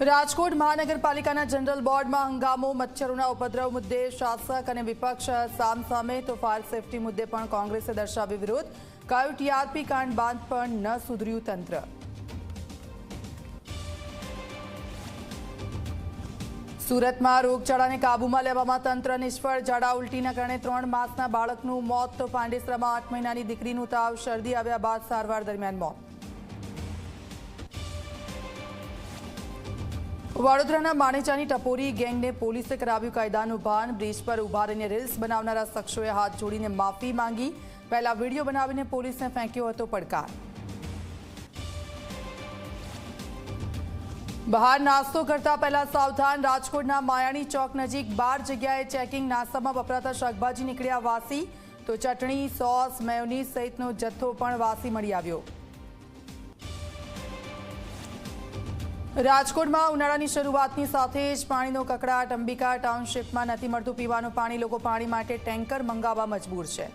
રાજકોટ મહાનગરપાલિકાના જનરલ બોર્ડમાં હંગામો, મચ્છરોના ઉપદ્રવ મુદ્દે શાસક અને વિપક્ષ સામસામે તો ફાયર સેફટી મુદ્દે પણ કોંગ્રેસે દર્શાવ્યો વિરોધ. કહ્યું ટીઆરપી કાંડ બાદ પણ ન સુધર્યું તંત્ર. સુરતમાં રોગચાળાને કાબૂમાં લેવામાં તંત્ર નિષ્ફળ. ઝાડા ઉલટીના કારણે 3 માસના બાળકનું મોત તો પાંડેસરામાં 8 મહિનાની દીકરીનું તાવ, શરદી આવ્યા બાદ સારવાર દરમિયાન મોત. વડોદરાના માણેચાની ટપોરી ગેંગને પોલીસે કરાવ્યું કાયદાનું ભાન. બ્રિજ પર ઉભા રહીને રીલ્સ બનાવનારા શખ્સોએ હાથ જોડીને માફી માંગી. પહેલા વિડીયો બનાવીને પોલીસને ફેંક્યો હતો પડકાર. બહાર નાસ્તો કરતા પહેલા સાવધાન. રાજકોટના માયાણી ચોક નજીક 12 જગ્યાએ ચેકિંગ. નાસ્તામાં વપરાતા શાકભાજી નીકળ્યા વાસી, તો ચટણી, સોસ, મેયોનીઝ સહિતનો જથ્થો પણ વાસી મળી આવ્યો. રાજકોટમાં ઉનાળાની શરૂઆતની સાથે જ પાણીનો કકળાટ. અંબિકા ટાઉનશીપમાં નથી મળતું પીવાનું પાણી. લોકો પાણી માટે ટેન્કર મંગાવવા મજબૂર છે.